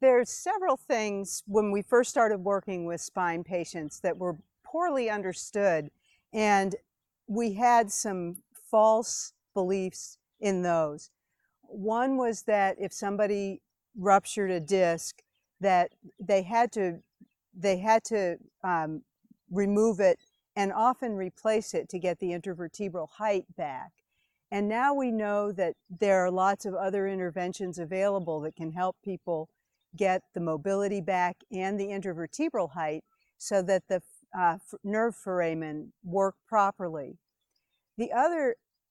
There's several things when we first started working with spine patients that were poorly understood, and we had some false beliefs in those. One was that if somebody ruptured a disc, that they had to remove it and often replace it to get the intervertebral height back. And now we know that there are lots of other interventions available that can help people get the mobility back and the intervertebral height so that the nerve foramen work properly.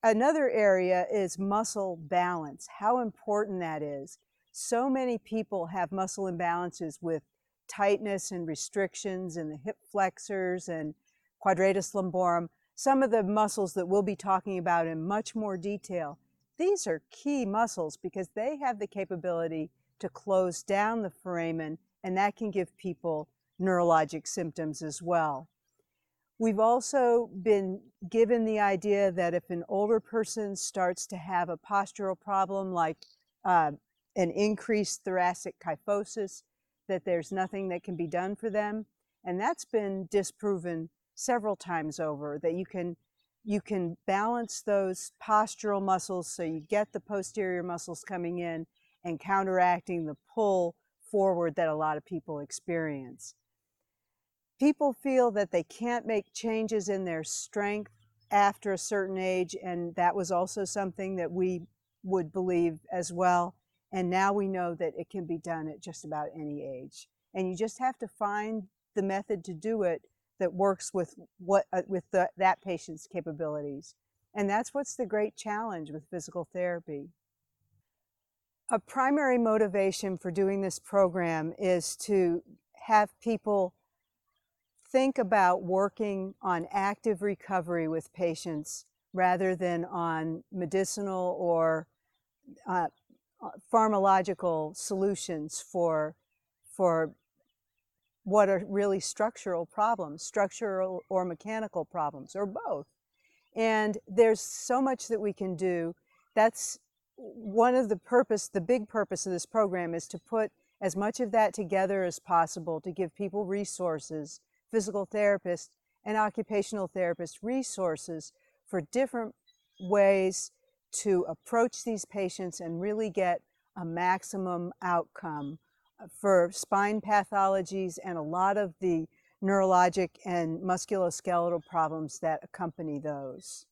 Another area is muscle balance, how important that is. So many people have muscle imbalances with tightness and restrictions in the hip flexors and quadratus lumborum, some of the muscles that we'll be talking about in much more detail. These are key muscles because they have the capability to close down the foramen, and that can give people neurologic symptoms as well. We've also been given the idea that if an older person starts to have a postural problem like an increased thoracic kyphosis, that there's nothing that can be done for them. And that's been disproven several times over, that you can balance those postural muscles so you get the posterior muscles coming in and counteracting the pull forward that a lot of people experience. People feel that they can't make changes in their strength after a certain age, and that was also something that we would believe as well. And now we know that it can be done at just about any age. And you just have to find the method to do it that works with that patient's capabilities. And that's what's the great challenge with physical therapy. A primary motivation for doing this program is to have people think about working on active recovery with patients rather than on medicinal or pharmacological solutions for what are really structural problems, structural or mechanical problems, or both. And there's so much that we can do. That's one of the big purpose of this program is to put as much of that together as possible to give people resources, physical therapists and occupational therapists resources for different ways to approach these patients and really get a maximum outcome for spine pathologies and a lot of the neurologic and musculoskeletal problems that accompany those.